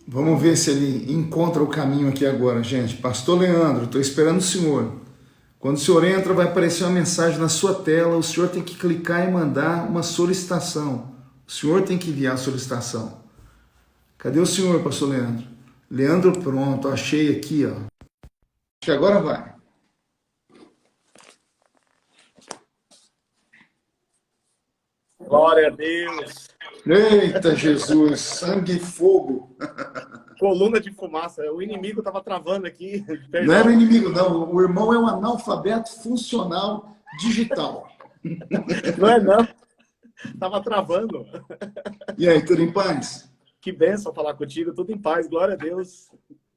Vamos ver se ele encontra o caminho aqui agora, gente. Pastor Leandro, estou esperando o senhor. Quando o senhor entra, vai aparecer uma mensagem na sua tela. O senhor tem que clicar e mandar uma solicitação. O senhor tem que enviar a solicitação. Cadê o senhor, pastor Leandro? Leandro, pronto, achei aqui, ó. Acho que agora vai. Glória a Deus. Eita, Jesus, sangue e fogo. Coluna de fumaça. O inimigo estava travando aqui. Não era o Perdão. inimigo, não. O irmão é um analfabeto funcional digital. Não é não. Estava travando. E aí, tudo em paz? Que bênção falar contigo. Tudo em paz. Glória a Deus.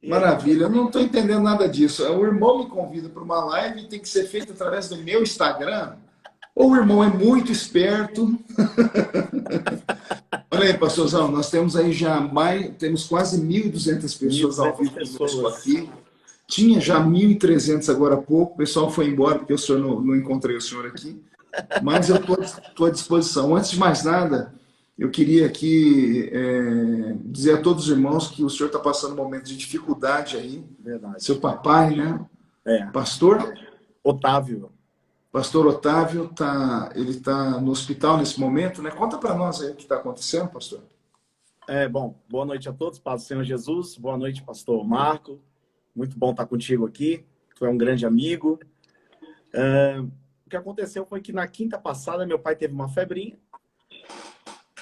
E aí? Maravilha, eu não estou entendendo nada disso. O irmão me convida para uma live e tem que ser feita através do meu Instagram. Ou o irmão é muito esperto. Olha aí, pastorzão, nós temos aí já temos quase 1.200 pessoas ao 1.200 vivo conosco pessoas. aqui. Tinha já 1.300 agora há pouco. O pessoal foi embora porque o senhor não encontrei o senhor aqui. Mas eu estou à disposição. Antes de mais nada, eu queria aqui dizer a todos os irmãos que o senhor está passando um momento de dificuldade aí. Verdade. Seu papai, né? É. Pastor? Otávio. Pastor Otávio, ele está no hospital nesse momento, né? Conta para nós aí o que está acontecendo, pastor. Bom, boa noite a todos. Paz do Senhor Jesus. Boa noite, pastor Marco. Muito bom estar contigo aqui. Tu é um grande amigo. O que aconteceu foi que na quinta passada meu pai teve uma febrinha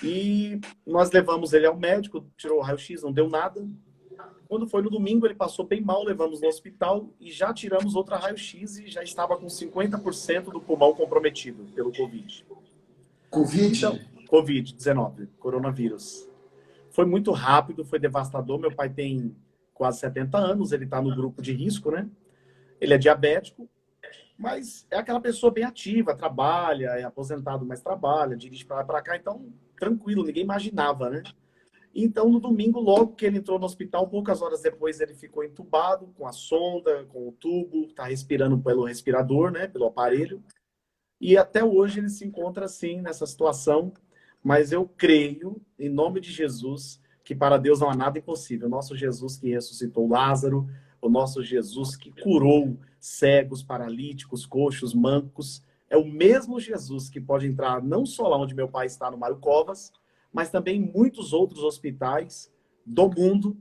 e nós levamos ele ao médico, tirou o raio-x, não deu nada. Quando foi no domingo, ele passou bem mal, levamos no hospital e já tiramos outra raio-x e já estava com 50% do pulmão comprometido pelo Covid. Covid? Então, Covid-19, coronavírus. Foi muito rápido, foi devastador. Meu pai tem quase 70 anos, ele está no grupo de risco, né? Ele é diabético, mas é aquela pessoa bem ativa, trabalha, é aposentado, mas trabalha, dirige para lá e para cá, então tranquilo, ninguém imaginava, né? Então, no domingo, logo que ele entrou no hospital, poucas horas depois ele ficou entubado, com a sonda, com o tubo, está respirando pelo respirador, né, pelo aparelho. E até hoje ele se encontra assim, nessa situação. Mas eu creio, em nome de Jesus, que para Deus não há nada impossível. O nosso Jesus que ressuscitou Lázaro, o nosso Jesus que curou cegos, paralíticos, coxos, mancos, é o mesmo Jesus que pode entrar não só lá onde meu pai está, no Mário Covas, mas também em muitos outros hospitais do mundo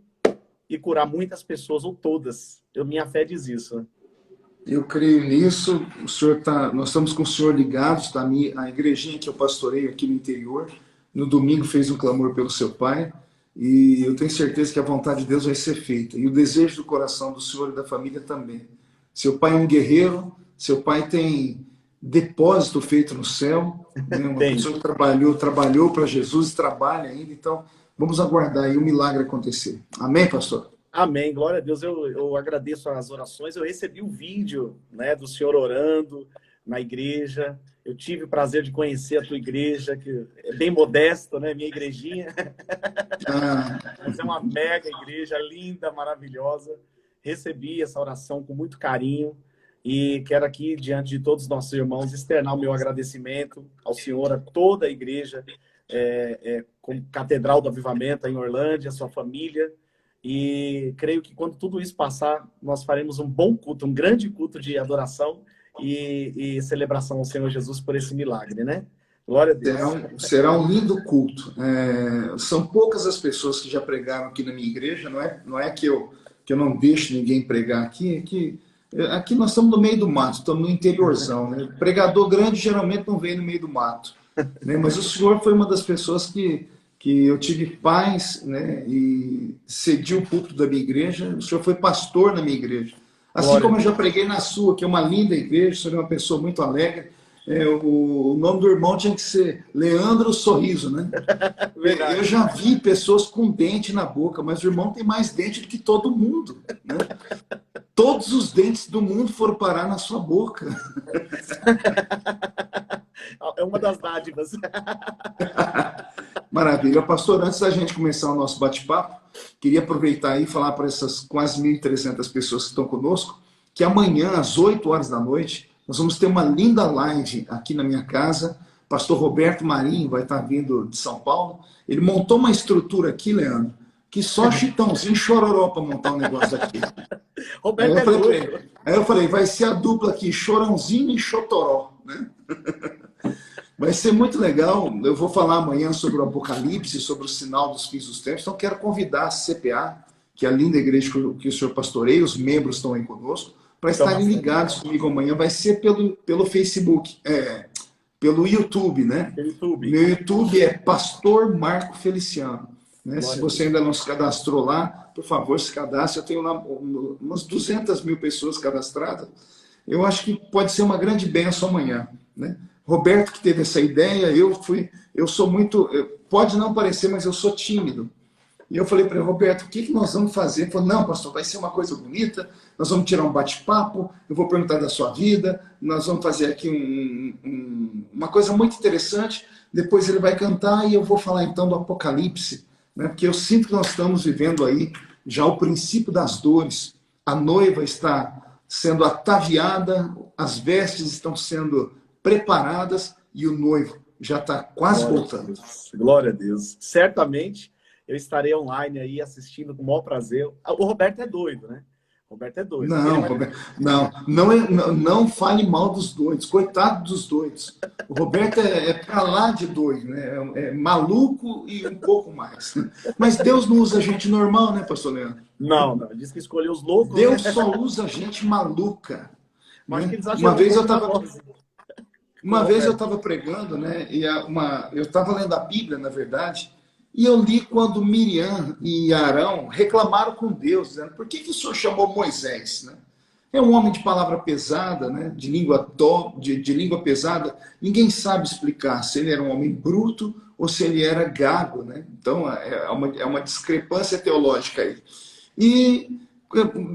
e curar muitas pessoas, ou todas. Minha fé diz isso. Eu creio nisso. Nós estamos com o senhor ligados, tá? A igrejinha que eu pastorei aqui no interior, no domingo fez um clamor pelo seu pai, e eu tenho certeza que a vontade de Deus vai ser feita. E o desejo do coração do senhor e da família também. Seu pai é um guerreiro, seu pai tem depósito feito no céu, né? Uma Tem. pessoa que trabalhou para Jesus e trabalha ainda, então vamos aguardar aí o milagre acontecer. Amém, pastor? Amém, glória a Deus. Eu agradeço as orações. Eu recebi o vídeo, né, do senhor orando na igreja. Eu tive o prazer de conhecer a tua igreja, que é bem modesta, né, minha igrejinha. Mas é uma mega igreja, linda, maravilhosa. Recebi essa oração com muito carinho e quero aqui, diante de todos os nossos irmãos, externar o meu agradecimento ao senhor, a toda a igreja, como Catedral do Avivamento em Orlândia, a sua família. E creio que quando tudo isso passar, nós faremos um bom culto, um grande culto de adoração e celebração ao Senhor Jesus por esse milagre, né? Glória a Deus. Será um lindo culto. São poucas as pessoas que já pregaram aqui na minha igreja, não é que eu não deixo ninguém pregar aqui. Aqui nós estamos no meio do mato, estamos no interiorzão. Né? Pregador grande geralmente não vem no meio do mato. Né? Mas o senhor foi uma das pessoas que eu tive paz, né? E cedi o púlpito da minha igreja. O senhor foi pastor na minha igreja. Assim Glória. como eu já preguei na sua, que é uma linda igreja, o senhor é uma pessoa muito alegre. O nome do irmão tinha que ser Leandro Sorriso, né? Eu já vi pessoas com dente na boca, mas o irmão tem mais dente do que todo mundo, né? Todos os dentes do mundo foram parar na sua boca. É uma das dádivas. Maravilha. Pastor, antes da gente começar o nosso bate-papo, queria aproveitar e falar para essas quase 1.300 pessoas que estão conosco, que amanhã, às 8 horas da noite, nós vamos ter uma linda live aqui na minha casa. Pastor Roberto Marinho vai estar vindo de São Paulo. Ele montou uma estrutura aqui, Leandro, que só Chitãozinho e Chororó para montar um negócio daqui. Roberto é doido. Aí eu falei, vai ser a dupla aqui, Chorãozinho e Chotoró, né? Vai ser muito legal. Eu vou falar amanhã sobre o Apocalipse, sobre o sinal dos fins dos tempos. Então, quero convidar a CPA, que é a linda igreja que o senhor pastoreia, os membros estão aí conosco, para estarem ligados comigo amanhã. Vai ser pelo Facebook, pelo YouTube, né? YouTube. Meu YouTube é Pastor Marco Feliciano. Né? Se você ainda não se cadastrou lá, por favor, se cadastre. Eu tenho lá umas 200 mil pessoas cadastradas. Eu acho que pode ser uma grande bênção amanhã, né? Roberto que teve essa ideia, eu sou muito, pode não parecer, mas eu sou tímido. E eu falei para ele, Roberto, o que nós vamos fazer? Ele falou, não, pastor, vai ser uma coisa bonita, nós vamos tirar um bate-papo, eu vou perguntar da sua vida, nós vamos fazer aqui uma coisa muito interessante, depois ele vai cantar e eu vou falar então do Apocalipse, né? Porque eu sinto que nós estamos vivendo aí já o princípio das dores, a noiva está sendo ataviada, as vestes estão sendo preparadas e o noivo já está quase voltando. Glória a Deus. Certamente eu estarei online aí assistindo com o maior prazer. O Roberto é doido, né? O Roberto é doido. Não, Roberto, não fale mal dos doidos. Coitado dos doidos. O Roberto é para lá de doido, né? É maluco e um pouco mais. Mas Deus não usa gente normal, né, pastor Leandro? Não. Diz que escolheu os loucos. Deus só usa gente maluca. Mas né? que Uma vez eu estava pregando, né? E eu estava lendo a Bíblia, na verdade, e eu li quando Miriam e Arão reclamaram com Deus, dizendo, por que o Senhor chamou Moisés? Né? É um homem de palavra pesada, né? de língua pesada. Ninguém sabe explicar se ele era um homem bruto ou se ele era gago. Né? Então, é uma discrepância teológica aí. E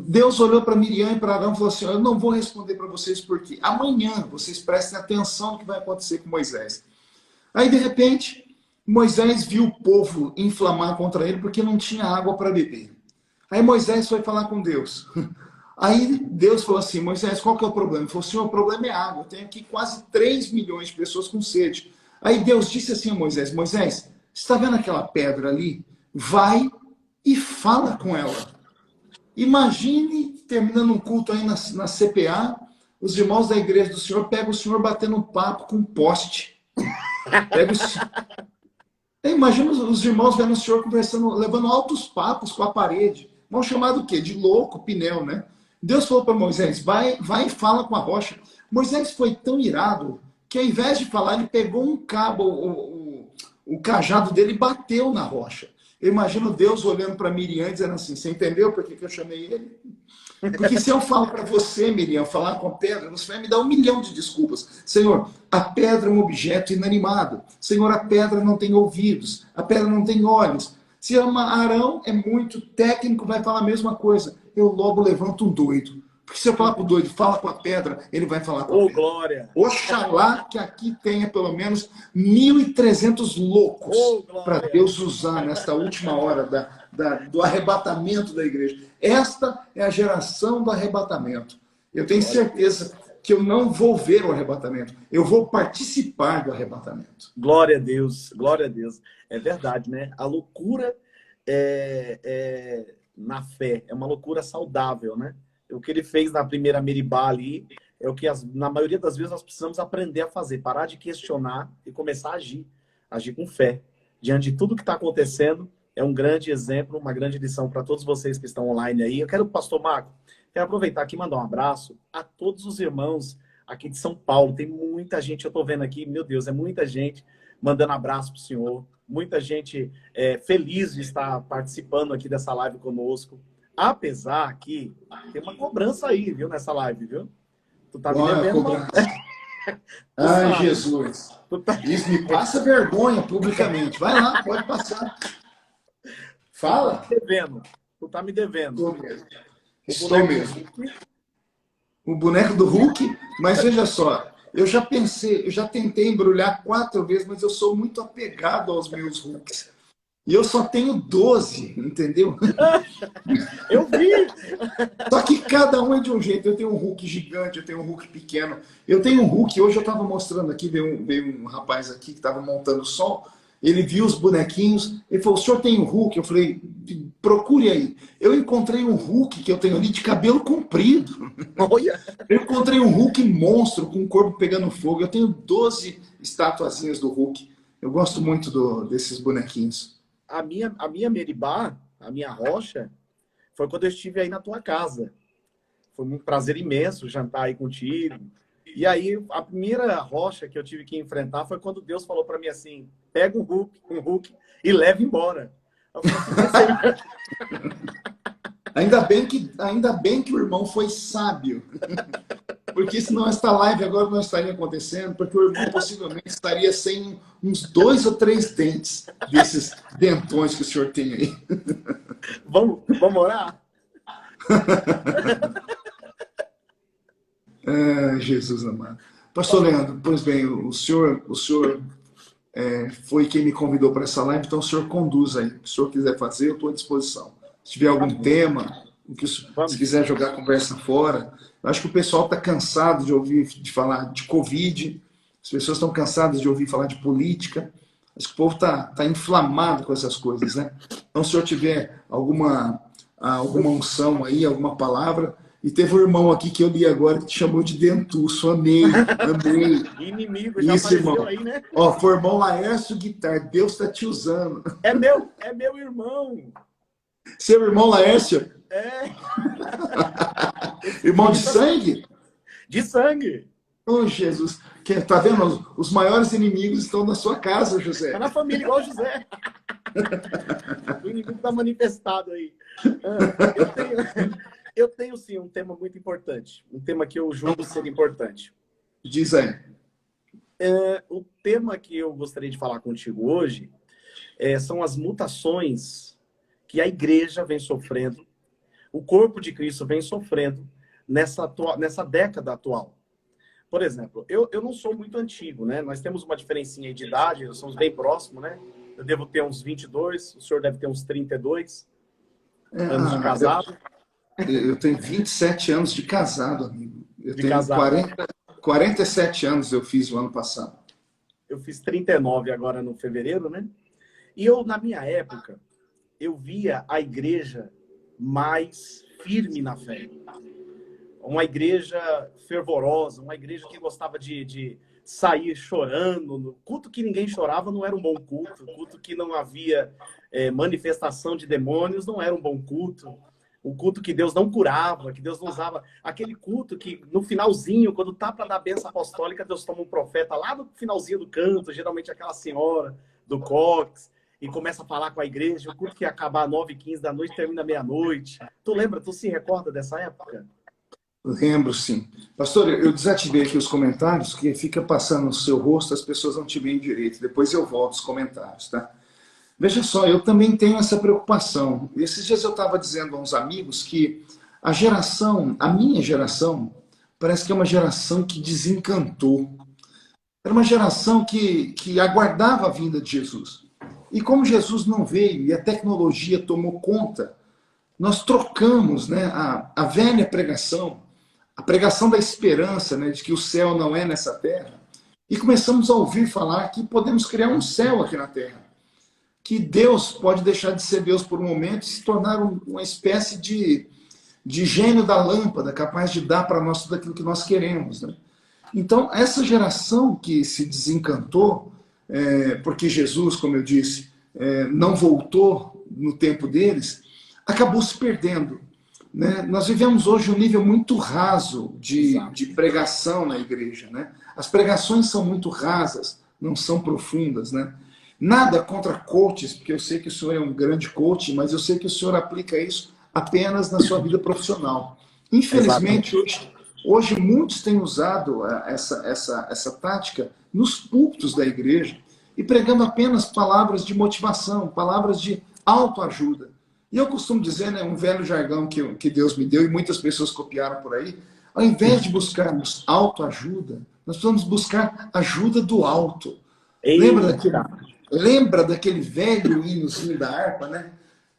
Deus olhou para Miriam e para Arão e falou assim, eu não vou responder para vocês porque amanhã vocês prestem atenção no que vai acontecer com Moisés. Aí, de repente, Moisés viu o povo inflamar contra ele porque não tinha água para beber. Aí Moisés foi falar com Deus. Aí Deus falou assim, Moisés, qual que é o problema? Ele falou, Senhor, o problema é água. Eu tenho aqui quase 3 milhões de pessoas com sede. Aí Deus disse assim a Moisés, Moisés, você está vendo aquela pedra ali? Vai e fala com ela. Imagine, terminando um culto aí na CPA, os irmãos da igreja do Senhor pegam o Senhor batendo um papo com um poste. Imagina os irmãos vendo o Senhor conversando, levando altos papos com a parede. Mal chamado o quê? De louco, pneu, né? Deus falou para Moisés, vai e fala com a rocha. Moisés foi tão irado que ao invés de falar, ele pegou um cabo, o cajado dele e bateu na rocha. Eu imagino Deus olhando para Miriam e dizendo assim, você entendeu por que eu chamei ele? Porque se eu falo para você, Miriam, falar com a pedra, você vai me dar 1 milhão de desculpas. Senhor, a pedra é um objeto inanimado. Senhor, a pedra não tem ouvidos. A pedra não tem olhos. Se Arão é muito técnico, vai falar a mesma coisa. Eu logo levanto um doido. Porque se eu falar para o doido, fala com a pedra, ele vai falar com a pedra. Glória! Oxalá que aqui tenha pelo menos 1.300 loucos para Deus usar nesta última hora do arrebatamento da igreja. Esta é a geração do arrebatamento. Eu tenho certeza que eu não vou ver o arrebatamento. Eu vou participar do arrebatamento. Glória a Deus, glória a Deus. É verdade, né? A loucura na fé é uma loucura saudável, né? O que ele fez na primeira Meribá ali é o que, na maioria das vezes, nós precisamos aprender a fazer. Parar de questionar e começar a agir. Agir com fé. Diante de tudo que está acontecendo, é um grande exemplo, uma grande lição para todos vocês que estão online aí. Eu quero, pastor Marco, quero aproveitar aqui e mandar um abraço a todos os irmãos aqui de São Paulo. Tem muita gente, eu estou vendo aqui, meu Deus, é muita gente mandando abraço para o senhor. Muita gente feliz de estar participando aqui dessa live conosco. Apesar que tem uma cobrança aí, viu, nessa live, viu? Tu tá me devendo uma... Ai, Jesus. Isso me passa vergonha publicamente. Vai lá, pode passar. Fala. Tu tá me devendo. Estou mesmo. O boneco do Hulk, mas veja só, eu já tentei embrulhar 4 vezes, mas eu sou muito apegado aos meus Hulks. E eu só tenho 12, entendeu? Eu vi! Só que cada um é de um jeito. Eu tenho um Hulk gigante, eu tenho um Hulk pequeno. Eu tenho um Hulk, hoje eu estava mostrando aqui, veio um rapaz aqui que estava montando o som, ele viu os bonequinhos, ele falou, o senhor tem um Hulk? Eu falei, procure aí. Eu encontrei um Hulk que eu tenho ali de cabelo comprido. Olha! Eu encontrei um Hulk monstro com o corpo pegando fogo. Eu tenho 12 estatuazinhas do Hulk. Eu gosto muito desses bonequinhos. A minha Meribá, a minha rocha, foi quando eu estive aí na tua casa. Foi um prazer imenso jantar aí contigo. E aí, a primeira rocha que eu tive que enfrentar foi quando Deus falou para mim assim, pega um Hulk e leva embora. Eu falei assim, Ainda bem que o irmão foi sábio. Porque senão esta live agora não estaria acontecendo, porque o irmão possivelmente estaria sem uns 2 ou 3 dentes desses dentões que o senhor tem aí. vamos orar? Jesus amado. Pastor Leandro, pois bem, o senhor foi quem me convidou para essa live, então o senhor conduz aí. Se o senhor quiser fazer, eu estou à disposição. Se tiver algum tema, se quiser jogar a conversa fora. Eu acho que o pessoal está cansado de falar de Covid, as pessoas estão cansadas de ouvir falar de política. Acho que o povo está inflamado com essas coisas, né? Então, se o senhor tiver alguma unção aí, alguma palavra. E teve um irmão aqui que eu li agora que te chamou de dentuço. Amei. Inimigo, já Isso, apareceu irmão. aí, né? Ó, foi o irmão Laércio Guitar. Deus está te usando. É meu irmão. Seu irmão Laércio? É. Irmão de sangue? De sangue. Oh, Jesus. Tá vendo? Os maiores inimigos estão na sua casa, José. Está na família, igual o José. O inimigo está manifestado aí. Eu tenho, sim, um tema muito importante. Um tema que eu julgo ser importante. Diz aí. O tema que eu gostaria de falar contigo hoje são as mutações que a igreja vem sofrendo, o corpo de Cristo vem sofrendo nessa década atual. Por exemplo, eu não sou muito antigo, né? Nós temos uma diferencinha aí de idade, nós somos bem próximos, né? Eu devo ter uns 22, o senhor deve ter uns 32 anos de casado. Eu tenho 27 anos de casado, amigo. Eu tenho casado. 47 anos eu fiz o ano passado. Eu fiz 39 agora no fevereiro, né? E eu, na minha época, eu via a igreja mais firme na fé. Uma igreja fervorosa, uma igreja que gostava de sair chorando. No culto que ninguém chorava não era um bom culto. Culto que não havia manifestação de demônios não era um bom culto. O culto que Deus não curava, que Deus não usava. Aquele culto que no finalzinho, quando tá para dar a bênção apostólica, Deus toma um profeta lá no finalzinho do canto, geralmente aquela senhora do Cox, e começa a falar com a igreja. O culto que ia acabar às 9h15 da noite termina meia-noite. Tu lembra? Tu se recorda dessa época? Lembro, sim. Pastor, eu desativei aqui os comentários, que fica passando no seu rosto, as pessoas não te veem direito. Depois eu volto os comentários, tá? Veja só, eu também tenho essa preocupação. Esses dias eu estava dizendo a uns amigos que a minha geração, parece que é uma geração que desencantou. Era uma geração que aguardava a vinda de Jesus. E como Jesus não veio e a tecnologia tomou conta, nós trocamos, né, a velha pregação, a pregação da esperança, né, de que o céu não é nessa terra, e começamos a ouvir falar que podemos criar um céu aqui na terra. Que Deus pode deixar de ser Deus por um momento e se tornar uma espécie de gênio da lâmpada, capaz de dar para nós tudo aquilo que nós queremos, né? Então, essa geração que se desencantou, porque Jesus, como eu disse, não voltou no tempo deles, acabou se perdendo, né? Nós vivemos hoje um nível muito raso de pregação na igreja, né? As pregações são muito rasas, não são profundas, né? Nada contra coaches, porque eu sei que o senhor é um grande coach, mas eu sei que o senhor aplica isso apenas na sua vida profissional. Infelizmente, hoje muitos têm usado essa tática nos púlpitos da igreja e pregando apenas palavras de motivação, palavras de autoajuda. E eu costumo dizer, né, um velho jargão que Deus me deu e muitas pessoas copiaram por aí, ao invés de buscarmos autoajuda, nós precisamos buscar ajuda do alto. Lembra daquele velho hinozinho da harpa, né?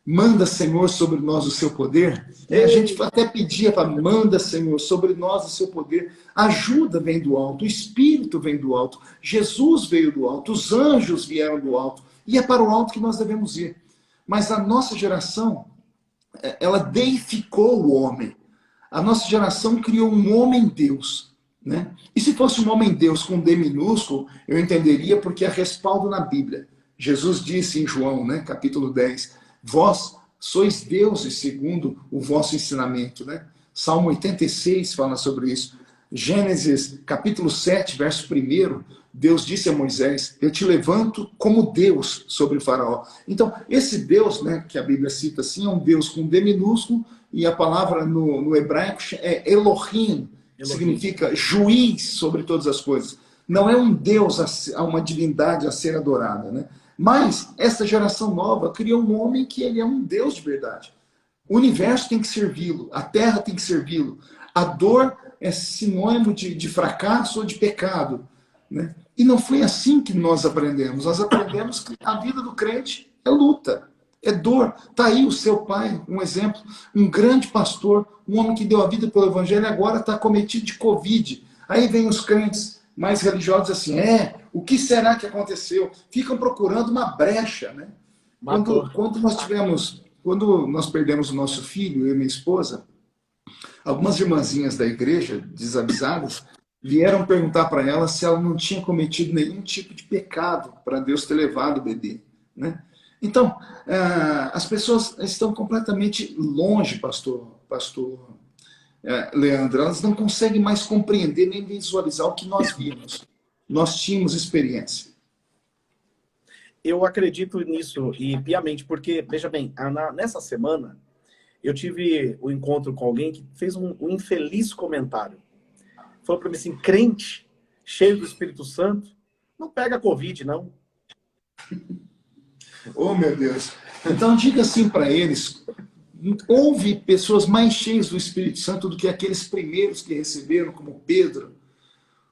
Manda, Senhor, sobre nós o seu poder. A gente até pedia para manda, Senhor, sobre nós o seu poder. A ajuda vem do alto, o Espírito vem do alto, Jesus veio do alto, os anjos vieram do alto. E é para o alto que nós devemos ir. Mas a nossa geração, ela deificou o homem. A nossa geração criou um homem-deus, né? E se fosse um homem-deus com D minúsculo, eu entenderia porque há respaldo na Bíblia. Jesus disse em João, né, capítulo 10, vós sois deuses segundo o vosso ensinamento, né? Salmo 86 fala sobre isso. Gênesis capítulo 7, verso 1, Deus disse a Moisés, eu te levanto como Deus sobre o faraó. Então, esse Deus, né, que a Bíblia cita assim, é um Deus com D minúsculo, e a palavra no hebraico é Elohim, que significa juiz sobre todas as coisas. Não é um Deus, uma divindade a ser adorada, né? Mas essa geração nova criou um homem que ele é um Deus de verdade. O universo tem que servi-lo, a terra tem que servi-lo. A dor é sinônimo de fracasso ou de pecado, né? E não foi assim que nós aprendemos. Nós aprendemos que a vida do crente é luta, é dor. Está aí o seu pai, um exemplo, um grande pastor, um homem que deu a vida pelo evangelho, agora está cometido de Covid. Aí vem os crentes mais religiosos assim, o que será que aconteceu? Ficam procurando uma brecha, né? Quando nós perdemos o nosso filho, eu e minha esposa, algumas irmãzinhas da igreja, desavisadas, vieram perguntar para ela se ela não tinha cometido nenhum tipo de pecado para Deus ter levado o bebê, né? Então, as pessoas estão completamente longe, pastor Leandro, elas não conseguem mais compreender nem visualizar o que nós vimos. Nós tínhamos experiência. Eu acredito nisso e piamente, porque, veja bem, nessa semana eu tive um encontro com alguém que fez um infeliz comentário. Falou para mim assim, crente, cheio do Espírito Santo, não pega Covid, não. Oh, meu Deus. Então, diga assim para eles, houve pessoas mais cheias do Espírito Santo do que aqueles primeiros que receberam, como Pedro.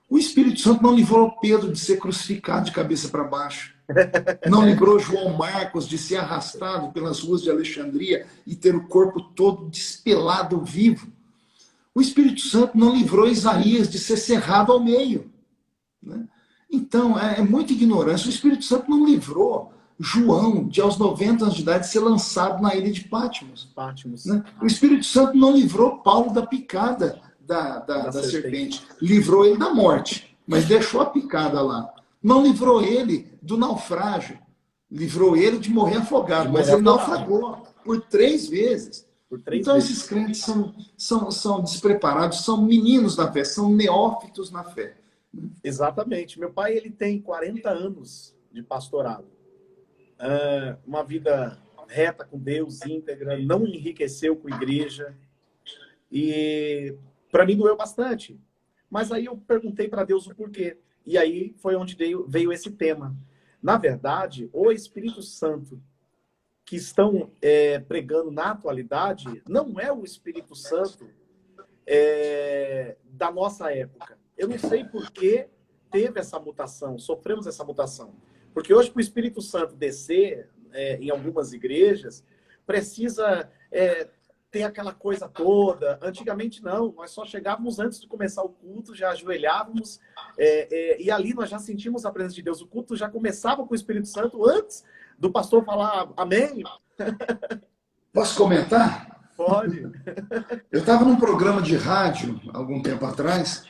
O Espírito Santo não livrou Pedro de ser crucificado de cabeça para baixo. Não livrou João Marcos de ser arrastado pelas ruas de Alexandria e ter o corpo todo despelado vivo. O Espírito Santo não livrou Isaías de ser cerrado ao meio, né? Então, é muita ignorância. O Espírito Santo não livrou João, de aos 90 anos de idade, ser lançado na ilha de Patmos. Né? O Espírito Santo não livrou Paulo da picada da serpente. Livrou ele da morte, mas deixou a picada lá. Não livrou ele do naufrágio. Livrou ele de morrer afogado, mas ele naufragou por 3 vezes. Então, esses crentes são despreparados, são meninos da fé, são neófitos na fé. Exatamente. Meu pai, ele tem 40 anos de pastorado. Uma vida reta com Deus, íntegra, não enriqueceu com a igreja. E para mim doeu bastante. Mas aí eu perguntei para Deus o porquê. E aí foi onde veio esse tema. Na verdade, o Espírito Santo que estão pregando na atualidade não é o Espírito Santo da nossa época. Eu não sei por que teve essa mutação, sofremos essa mutação. Porque hoje, para o Espírito Santo descer em algumas igrejas, precisa ter aquela coisa toda. Antigamente, não. Nós só chegávamos antes de começar o culto, já ajoelhávamos, e ali nós já sentimos a presença de Deus. O culto já começava com o Espírito Santo antes do pastor falar amém. Posso comentar? Pode. Eu estava num programa de rádio, algum tempo atrás,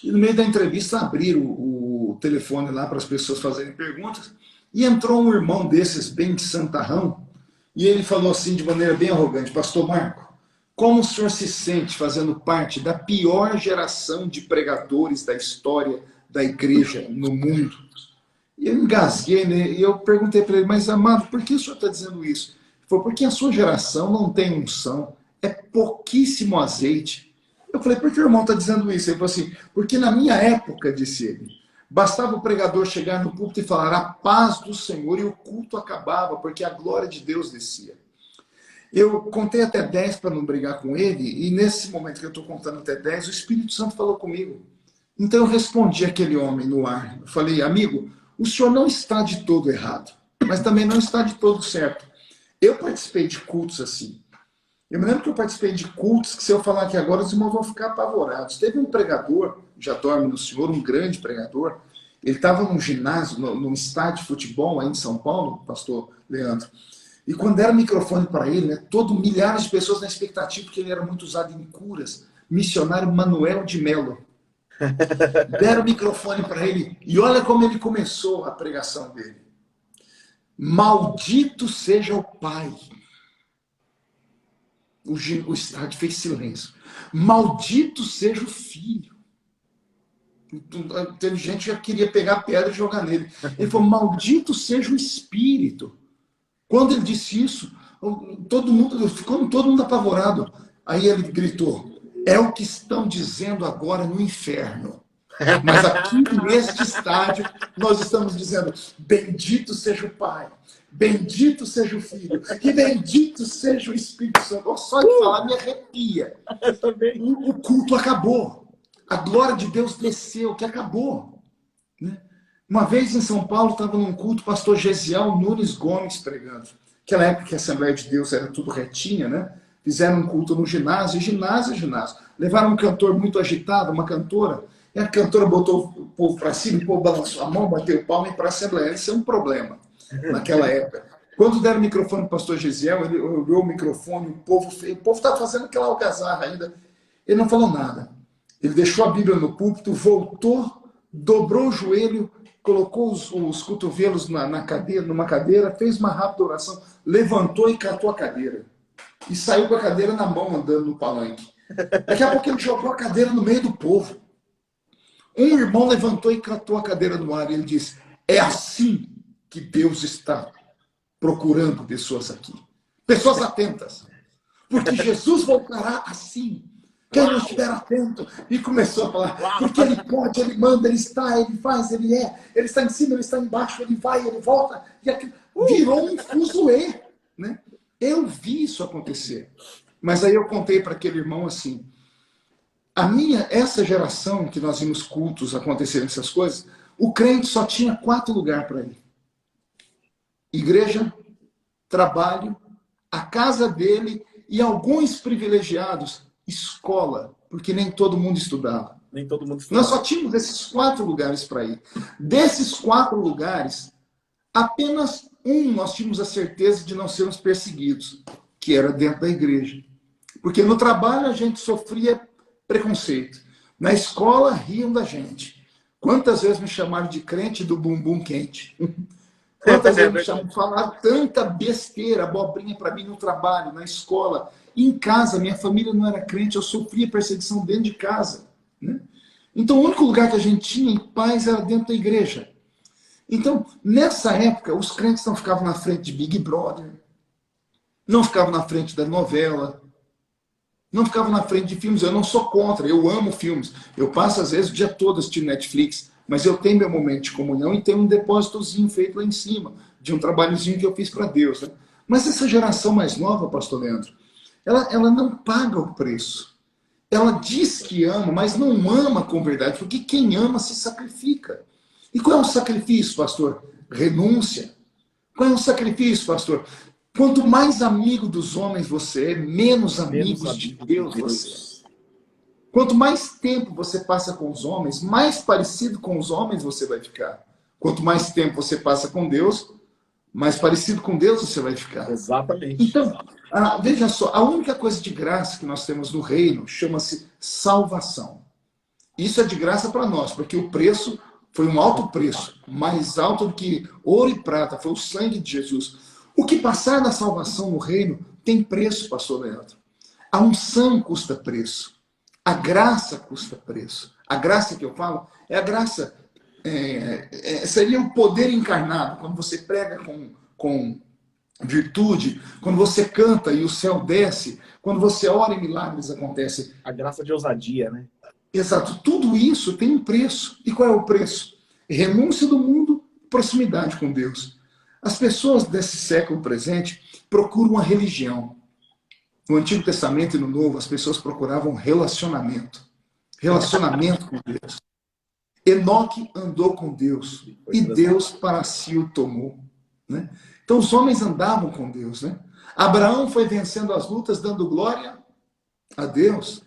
e no meio da entrevista abriram o telefone lá para as pessoas fazerem perguntas, e entrou um irmão desses, bem de santarrão, e ele falou assim de maneira bem arrogante, pastor Marco, como o senhor se sente fazendo parte da pior geração de pregadores da história da igreja no mundo? E eu engasguei, né? E eu perguntei para ele, mas amado, por que o senhor está dizendo isso? Ele falou, porque a sua geração não tem unção, é pouquíssimo azeite. Eu falei, por que o irmão está dizendo isso? Ele falou assim, porque na minha época, disse ele, bastava o pregador chegar no púlpito e falar a paz do Senhor e o culto acabava, porque a glória de Deus descia. Eu contei até 10 para não brigar com ele, e nesse momento que eu estou contando até 10, o Espírito Santo falou comigo. Então eu respondi àquele homem no ar. Eu falei, amigo, o senhor não está de todo errado, mas também não está de todo certo. Eu participei de cultos assim. Eu me lembro que eu participei de cultos que se eu falar aqui agora, os irmãos vão ficar apavorados. Teve um pregador, já dorme no Senhor, um grande pregador. Ele estava num ginásio, num estádio de futebol aí em São Paulo, pastor Leandro. E quando deram microfone para ele, né, milhares de pessoas na expectativa, porque ele era muito usado em curas, missionário Manuel de Melo. Deram o microfone para ele e olha como ele começou a pregação dele. Maldito seja o Pai. O estádio fez silêncio. Maldito seja o Filho. Teve gente que já queria pegar a pedra e jogar nele. Ele falou, maldito seja o Espírito. Quando ele disse isso, ficou todo mundo apavorado. Aí ele gritou, é o que estão dizendo agora no inferno. Mas aqui neste estádio, nós estamos dizendo, bendito seja o Pai, bendito seja o Filho, e bendito seja o Espírito Santo. Só de falar me arrepia. O culto acabou. A glória de Deus desceu, que acabou. Né? Uma vez em São Paulo, estava num culto, o pastor Gesiel Nunes Gomes pregando. Naquela época que a Assembleia de Deus era tudo retinha, né? Fizeram um culto no ginásio. Levaram um cantor muito agitado, uma cantora, e a cantora botou o povo para cima, o povo balançou a mão, bateu palma e para a Assembleia. Isso é um problema naquela época. Quando deram o microfone para o pastor Gesiel, ele olhou o microfone, o povo estava fazendo aquela algazarra ainda. Ele não falou nada. Ele deixou a Bíblia no púlpito, voltou, dobrou o joelho, colocou os cotovelos numa cadeira, fez uma rápida oração, levantou e catou a cadeira. E saiu com a cadeira na mão, andando no palanque. Daqui a pouco ele jogou a cadeira no meio do povo. Um irmão levantou e catou a cadeira no ar e ele disse, é assim que Deus está procurando pessoas aqui. Pessoas atentas. Porque Jesus voltará assim. Quem não estiver atento, e começou a falar, porque ele pode, ele manda, ele está, ele faz, ele é, ele está em cima, ele está embaixo, ele vai, ele volta, e aquilo virou um fuzuê, né? Eu vi isso acontecer. Mas aí eu contei para aquele irmão assim, essa geração que nós vimos cultos acontecerem essas coisas, o crente só tinha 4 lugares para ir. Igreja, trabalho, a casa dele e alguns privilegiados, escola, porque nem todo mundo estudava. Nem todo mundo estudava. Nós só tínhamos esses 4 lugares para ir. Desses 4 lugares, apenas nós tínhamos a certeza de não sermos perseguidos, que era dentro da igreja. Porque no trabalho a gente sofria preconceito. Na escola riam da gente. Quantas vezes me chamaram de crente do bumbum quente? Quantas vezes me chamaram de falar tanta besteira, abobrinha para mim no trabalho, na escola. Em casa, minha família não era crente, eu sofria perseguição dentro de casa. Né? Então, o único lugar que a gente tinha em paz era dentro da igreja. Então, nessa época, os crentes não ficavam na frente de Big Brother, não ficavam na frente da novela, não ficavam na frente de filmes. Eu não sou contra, eu amo filmes. Eu passo, às vezes, o dia todo assistindo Netflix, mas eu tenho meu momento de comunhão e tenho um depósitozinho feito lá em cima, de um trabalhozinho que eu fiz para Deus. Né? Mas essa geração mais nova, pastor Leandro, ela não paga o preço. Ela diz que ama, mas não ama com verdade, porque quem ama se sacrifica. E qual é o sacrifício, pastor? Renúncia. Qual é o sacrifício, pastor? Quanto mais amigo dos homens você é, menos amigos de Deus você é. Quanto mais tempo você passa com os homens, mais parecido com os homens você vai ficar. Quanto mais tempo você passa com Deus, mais parecido com Deus você vai ficar. Exatamente. Então, veja só, a única coisa de graça que nós temos no reino chama-se salvação. Isso é de graça para nós, porque o preço foi um alto preço, mais alto do que ouro e prata, foi o sangue de Jesus. O que passar da salvação no reino tem preço, pastor Leandro. A unção custa preço. A graça custa preço. A graça que eu falo é a graça, seria o poder encarnado, quando você prega com virtude, quando você canta e o céu desce, quando você ora e milagres acontecem. A graça de ousadia, né? Exato. Tudo isso tem um preço. E qual é o preço? Renúncia do mundo, proximidade com Deus. As pessoas desse século presente procuram uma religião. No Antigo Testamento e no Novo, as pessoas procuravam relacionamento. Relacionamento com Deus. Enoque andou com Deus e Deus para si o tomou. Né? Então os homens andavam com Deus. Né? Abraão foi vencendo as lutas, dando glória a Deus.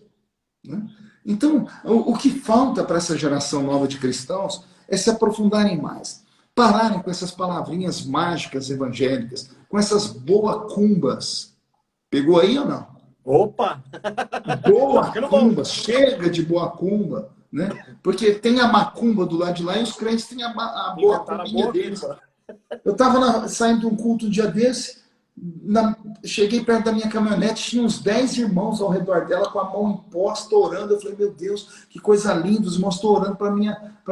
Né? Então, o que falta para essa geração nova de cristãos é se aprofundarem mais. pararem com essas palavrinhas mágicas evangélicas, com essas boacumbas. Pegou aí ou não? Opa! Tá ficando bom. Boacumba, chega de boacumba, né? Porque tem a macumba do lado de lá e os crentes têm a Inventaram a boacumbinha deles. boa. Eu estava saindo de um culto um dia desse, cheguei perto da minha caminhonete, tinha uns 10 irmãos ao redor dela com a mão imposta, orando. Eu falei, meu Deus, que coisa linda, os irmãos estão orando para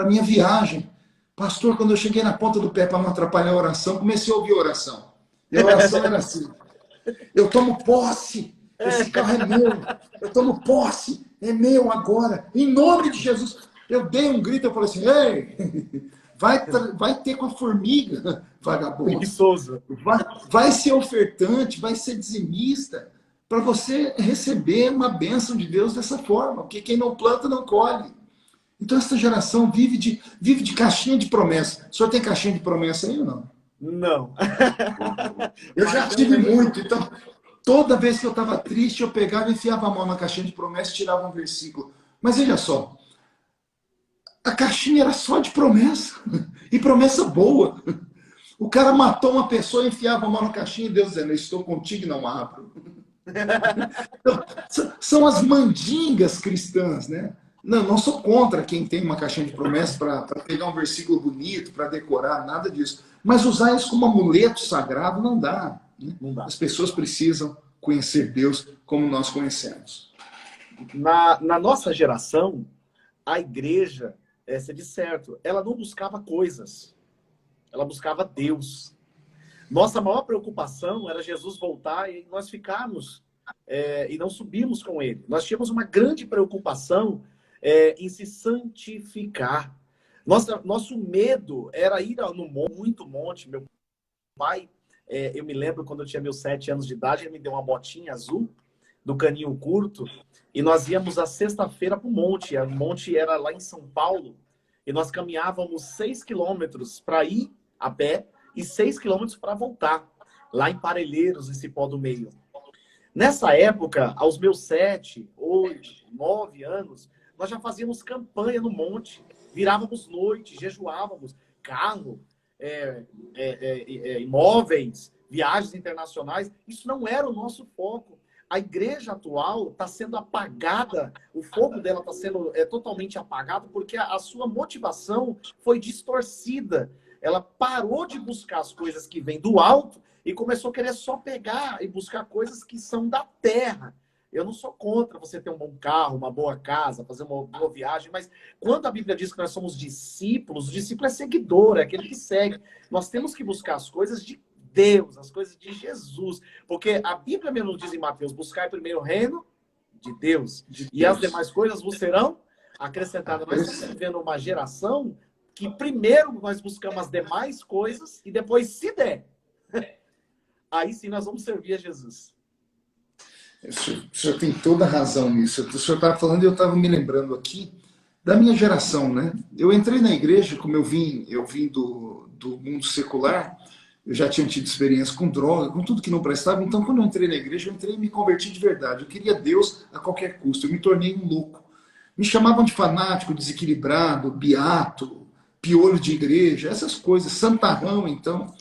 minha viagem. Pastor, quando eu cheguei na ponta do pé para não atrapalhar a oração, comecei a ouvir a oração. E a oração era assim, eu tomo posse, esse carro é meu, eu tomo posse, é meu agora, em nome de Jesus. Eu dei um grito, eu falei assim, ei, vai ter com a formiga, vagabundo. Preguiçoso. Vai ser ofertante, vai ser dizimista, para você receber uma bênção de Deus dessa forma, porque quem não planta não colhe. Então essa geração vive de caixinha de promessa. O senhor tem caixinha de promessa aí ou não? Não. Eu já tive muito, então toda vez que eu estava triste, eu pegava e enfiava a mão na caixinha de promessa e tirava um versículo. Mas veja só, a caixinha era só de promessa, e promessa boa. O cara matou uma pessoa, enfiava a mão na caixinha e Deus dizendo, eu estou contigo e não abro. Então, são as mandingas cristãs, né? Não sou contra quem tem uma caixinha de promessas para pegar um versículo bonito, para decorar, nada disso. Mas usar isso como amuleto sagrado não dá, né? Não dá. As pessoas precisam conhecer Deus como nós conhecemos. Na nossa geração, a igreja, você disse certo, ela não buscava coisas. Ela buscava Deus. Nossa maior preocupação era Jesus voltar e nós ficarmos e não subirmos com ele. Nós tínhamos uma grande preocupação em se santificar. Nosso medo era ir no muito monte. Meu pai, eu me lembro quando eu tinha meus 7 anos de idade, ele me deu uma botinha azul do caninho curto e nós íamos à sexta-feira para o monte. O monte era lá em São Paulo e nós caminhávamos 6 quilômetros para ir a pé e 6 quilômetros para voltar, lá em Parelheiros, em Cipó do Meio. Nessa época, aos meus 7, 8, 9 anos, nós já fazíamos campanha no monte, virávamos noite, jejuávamos, carro, imóveis, viagens internacionais. Isso não era o nosso foco. A igreja atual está sendo apagada, o fogo dela está sendo totalmente apagado porque a sua motivação foi distorcida. Ela parou de buscar as coisas que vêm do alto e começou a querer só pegar e buscar coisas que são da terra. Eu não sou contra você ter um bom carro, uma boa casa, fazer uma boa viagem, mas quando a Bíblia diz que nós somos discípulos, o discípulo é seguidor, é aquele que segue. Nós temos que buscar as coisas de Deus, as coisas de Jesus. Porque a Bíblia mesmo diz em Mateus, buscar primeiro o reino de Deus. E as demais coisas vos serão acrescentadas. Nós estamos vivendo uma geração que primeiro nós buscamos as demais coisas e depois, se der, aí sim nós vamos servir a Jesus. O senhor tem toda a razão nisso. O senhor estava falando e eu estava me lembrando aqui da minha geração, né? Eu entrei na igreja, como eu vim do mundo secular, eu já tinha tido experiência com droga, com tudo que não prestava, então quando eu entrei na igreja, eu entrei e me converti de verdade. Eu queria Deus a qualquer custo, eu me tornei um louco. Me chamavam de fanático, desequilibrado, beato, piolho de igreja, essas coisas, santarrão, então.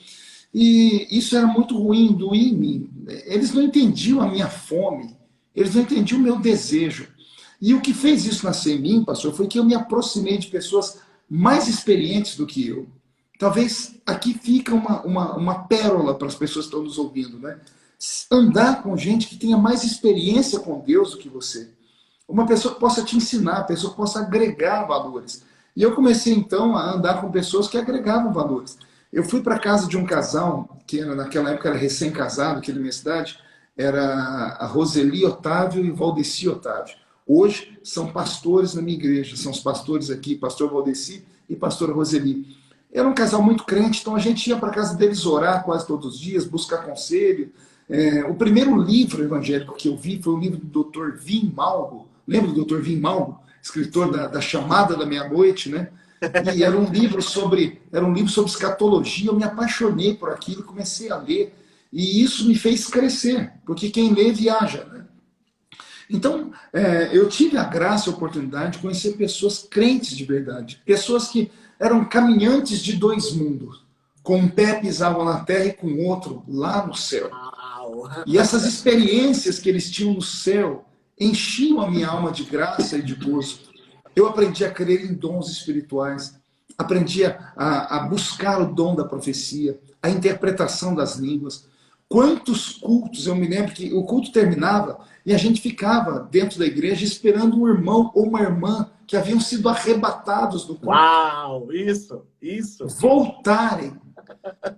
E isso era muito ruim, doía em mim. Eles não entendiam a minha fome, eles não entendiam o meu desejo. E o que fez isso nascer em mim, pastor, foi que eu me aproximei de pessoas mais experientes do que eu. Talvez aqui fica uma pérola para as pessoas que estão nos ouvindo, né? Andar com gente que tenha mais experiência com Deus do que você. Uma pessoa que possa te ensinar, uma pessoa que possa agregar valores. E eu comecei, então, a andar com pessoas que agregavam valores. Eu fui para a casa de um casal, que naquela época era recém-casado, aqui na minha cidade, era a Roseli Otávio e Valdeci Otávio. Hoje são pastores na minha igreja, são os pastores aqui, pastor Valdeci e pastora Roseli. Era um casal muito crente, então a gente ia para a casa deles orar quase todos os dias, buscar conselho. O primeiro livro evangélico que eu vi foi o livro do Dr. Vim Malgo. Lembra do Dr. Vim Malgo? Escritor da Chamada da Meia-Noite, né? E era um livro sobre escatologia. Eu me apaixonei por aquilo, comecei a ler. E isso me fez crescer, porque quem lê viaja, né? Então, eu tive a graça e a oportunidade de conhecer pessoas crentes de verdade. Pessoas que eram caminhantes de dois mundos. Com um pé pisavam na terra e com o outro lá no céu. E essas experiências que eles tinham no céu enchiam a minha alma de graça e de gozo. Eu aprendi a crer em dons espirituais, aprendi a buscar o dom da profecia, a interpretação das línguas. Quantos cultos, eu me lembro que o culto terminava e a gente ficava dentro da igreja esperando um irmão ou uma irmã que haviam sido arrebatados do culto. Uau, isso. Voltarem.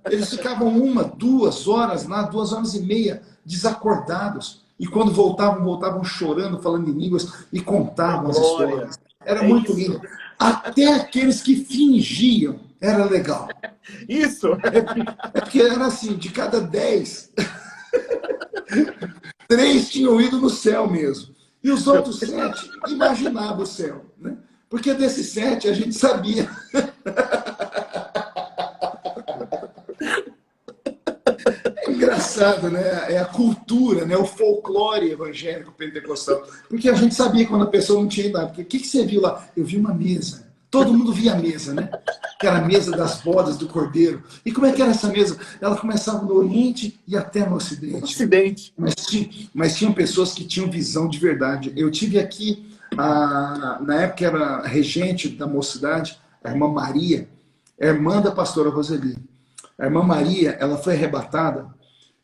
Eles ficavam 1, 2 horas lá, 2 horas e meia, desacordados. E quando voltavam chorando, falando em línguas e contavam as histórias. Era muito lindo. Até aqueles que fingiam era legal. Isso! É porque era assim, de cada 10, 3 tinham ido no céu mesmo. E os outros 7 imaginavam o céu. Né? Porque desses 7 a gente sabia. É engraçado, né? É a cultura, né? O folclore evangélico pentecostal. Porque a gente sabia quando a pessoa não tinha idade. Porque o que você viu lá? Eu vi uma mesa. Todo mundo via a mesa, né? Que era a mesa das bodas do Cordeiro. E como é que era essa mesa? Ela começava no Oriente e até no Ocidente. Mas tinham pessoas que tinham visão de verdade. Eu tive aqui, na época era regente da mocidade, a irmã Maria, a irmã da pastora Roseli. A irmã Maria, ela foi arrebatada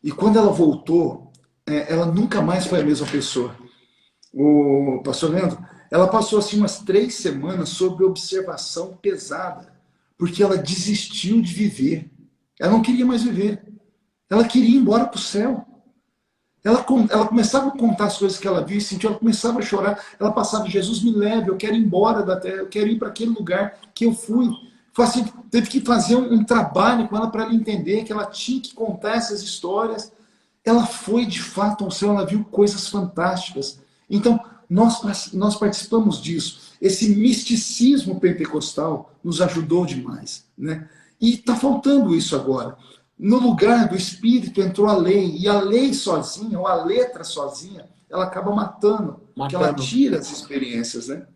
e quando ela voltou, ela nunca mais foi a mesma pessoa. O pastor Leandro, ela passou assim umas 3 semanas sob observação pesada, porque ela desistiu de viver. Ela não queria mais viver. Ela queria ir embora para o céu. Ela começava a contar as coisas que ela viu e sentiu, ela começava a chorar. Ela passava, Jesus me leve, eu quero ir embora da terra, eu quero ir para aquele lugar que eu fui. Assim, teve que fazer um trabalho com ela para ela entender que ela tinha que contar essas histórias. Ela foi de fato ao céu, ela viu coisas fantásticas. Então, nós participamos disso. Esse misticismo pentecostal nos ajudou demais. Né? E está faltando isso agora. No lugar do Espírito entrou a lei, e a lei sozinha, ou a letra sozinha, ela acaba matando. Porque ela tira as experiências, né?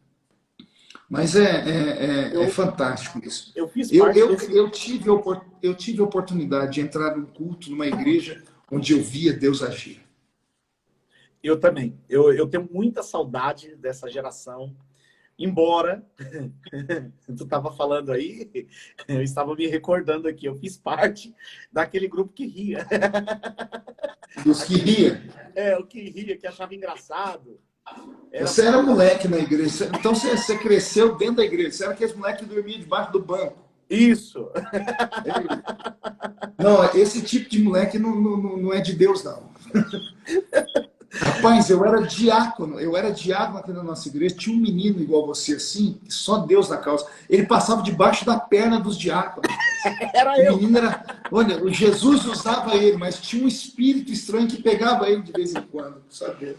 Mas é fantástico isso. Eu tive a oportunidade de entrar num culto, numa igreja, onde eu via Deus agir. Eu também. Eu tenho muita saudade dessa geração. Embora, tu estava falando aí, eu estava me recordando aqui, eu fiz parte daquele grupo que ria. Dos que ria? O que ria, que achava engraçado. Você era moleque na igreja, então você cresceu dentro da igreja. Você era aquele moleque que dormia debaixo do banco. Isso. Não, esse tipo de moleque não é de Deus, não. Rapaz, eu era diácono aqui na nossa igreja. Tinha um menino igual você, assim, só Deus na causa. Ele passava debaixo da perna dos diáconos. O menino era. Olha, o Jesus usava ele, mas tinha um espírito estranho que pegava ele de vez em quando, sabe?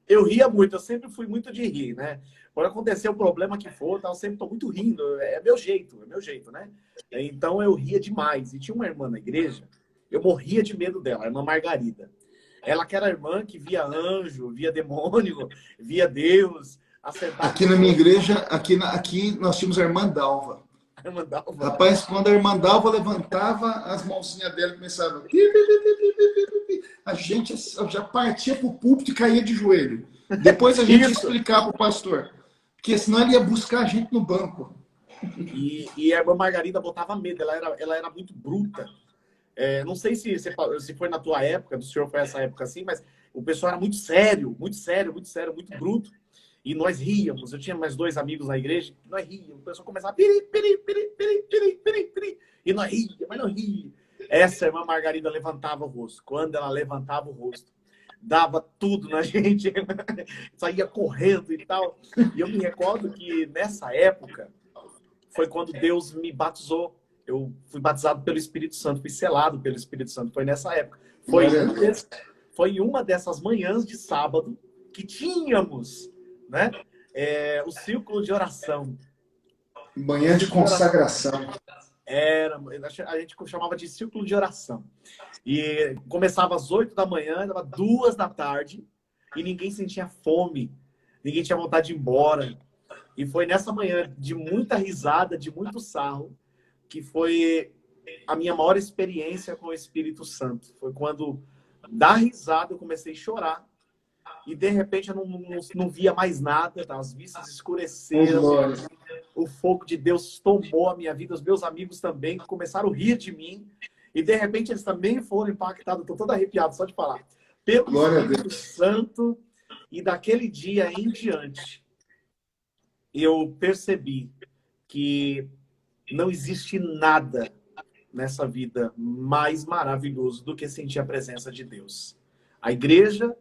Eu ria muito, eu sempre fui muito de rir, né? Quando acontecer o problema que for, eu sempre estou muito rindo. É meu jeito, né? Então eu ria demais. E tinha uma irmã na igreja, eu morria de medo dela, a irmã Margarida. Ela que era a irmã que via anjo, via demônio, via Deus. Aqui na minha igreja, aqui nós tínhamos a irmã Dalva. A irmã Dalva. Rapaz, quando a irmã Dalva levantava as mãozinhas dela e começava... A gente já partia para o púlpito e caía de joelho. Depois a gente ia explicar para o pastor. Porque senão ele ia buscar a gente no banco. E a irmã Margarida botava medo, ela era muito bruta. Não sei se foi na tua época, do senhor foi essa época assim, mas o pessoal era muito sério, muito bruto. E nós ríamos. Eu tinha mais 2 amigos na igreja, nós ríamos. O pessoal começava piri, piri, piri, piri, piri, piri, piri, e nós ríamos, mas não ria. Essa irmã Margarida levantava o rosto. Quando ela levantava o rosto, dava tudo na gente, saía correndo e tal. E eu me recordo que nessa época foi quando Deus me batizou. Eu fui batizado pelo Espírito Santo, fui selado pelo Espírito Santo. Foi nessa época. Foi uma dessas manhãs de sábado que tínhamos, né, o círculo de oração. Manhã de consagração. A gente chamava de círculo de oração. E começava às 8 da manhã, dava 2 da tarde, e ninguém sentia fome, ninguém tinha vontade de ir embora. E foi nessa manhã de muita risada, de muito sarro, que foi a minha maior experiência com o Espírito Santo. Foi quando, da risada, eu comecei a chorar. E, de repente, eu não via mais nada. As vistas escureceram. O fogo de Deus tomou a minha vida. Os meus amigos também começaram a rir de mim. E, de repente, eles também foram impactados. Estou todo arrepiado só de falar. Pelo Espírito Santo. E daquele dia em diante, eu percebi que não existe nada nessa vida mais maravilhoso do que sentir a presença de Deus. A igreja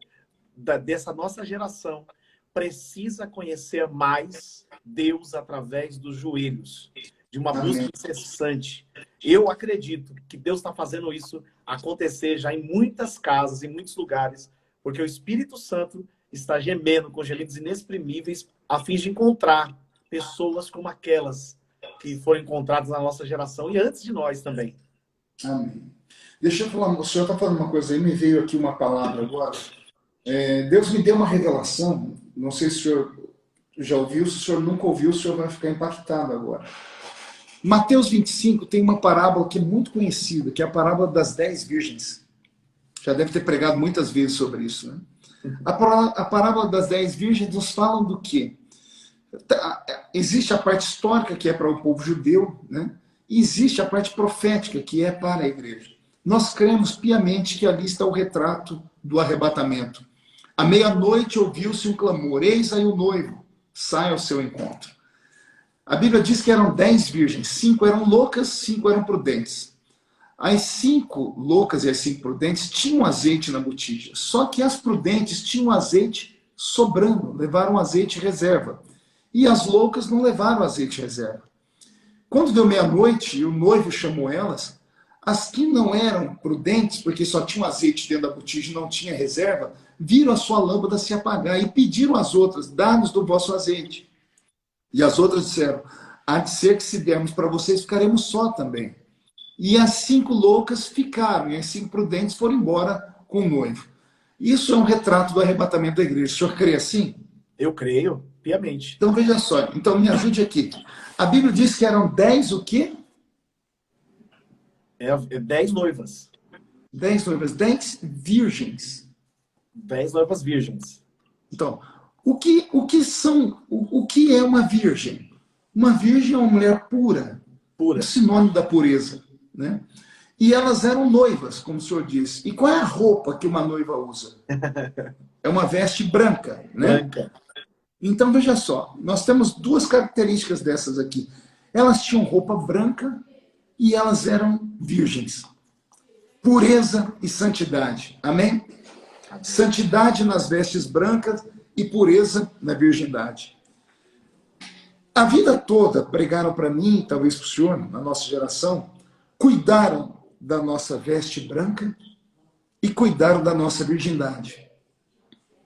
dessa nossa geração precisa conhecer mais Deus através dos joelhos, de uma busca incessante. Eu acredito que Deus está fazendo isso acontecer já em muitas casas, em muitos lugares, porque o Espírito Santo está gemendo com gemidos inexprimíveis a fim de encontrar pessoas como aquelas que foram encontradas na nossa geração e antes de nós também. Amém. Deixa eu falar, o senhor está falando uma coisa aí, me veio aqui uma palavra agora. Deus me deu uma revelação, não sei se o senhor já ouviu, se o senhor nunca ouviu, o senhor vai ficar impactado agora. Mateus 25 tem uma parábola que é muito conhecida, que é a parábola das 10 virgens. Já deve ter pregado muitas vezes sobre isso, né? A parábola das 10 virgens nos falam do quê? Existe a parte histórica, que é para o povo judeu, né? E existe a parte profética, que é para a igreja. Nós cremos piamente que ali está o retrato do arrebatamento. À meia-noite ouviu-se um clamor: eis aí o noivo, sai ao seu encontro. A Bíblia diz que eram 10 virgens, 5 eram loucas, 5 eram prudentes. As 5 loucas e as 5 prudentes tinham azeite na botija, só que as prudentes tinham azeite sobrando, levaram azeite reserva. E as loucas não levaram azeite reserva. Quando deu meia-noite e o noivo chamou elas, as que não eram prudentes, porque só tinham azeite dentro da botija e não tinha reserva, viram a sua lâmpada se apagar e pediram às outras: dá-nos do vosso azeite. E as outras disseram: há de ser que se dermos para vocês, ficaremos só também. E as 5 loucas ficaram, e as 5 prudentes foram embora com o noivo. Isso é um retrato do arrebatamento da igreja. O senhor crê assim? Eu creio, piamente. Então veja só, então me ajude aqui. A Bíblia diz que eram 10 o quê? 10 noivas. 10 noivas, 10 virgens. 10 noivas virgens. Então, o que é uma virgem? Uma virgem é uma mulher pura. Pura. Um sinônimo da pureza, né? E elas eram noivas, como o senhor disse. E qual é a roupa que uma noiva usa? É uma veste branca, né? Branca. Então, veja só, nós temos 2 características dessas aqui. Elas tinham roupa branca e elas eram virgens. Pureza e santidade. Amém? Santidade nas vestes brancas e pureza na virgindade. A vida toda pregaram para mim, talvez para o senhor, na nossa geração, cuidaram da nossa veste branca e cuidaram da nossa virgindade.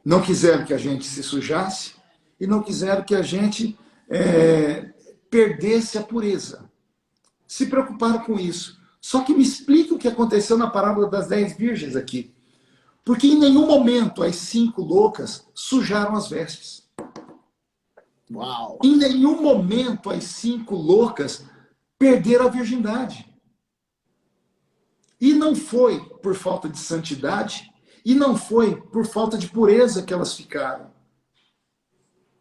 Não quiseram que a gente se sujasse e não quiseram que a gente perdesse a pureza. Se preocuparam com isso. Só que me explica o que aconteceu na parábola das 10 virgens aqui. Porque em nenhum momento as 5 loucas sujaram as vestes. Uau! Em nenhum momento as 5 loucas perderam a virgindade. E não foi por falta de santidade, e não foi por falta de pureza que elas ficaram.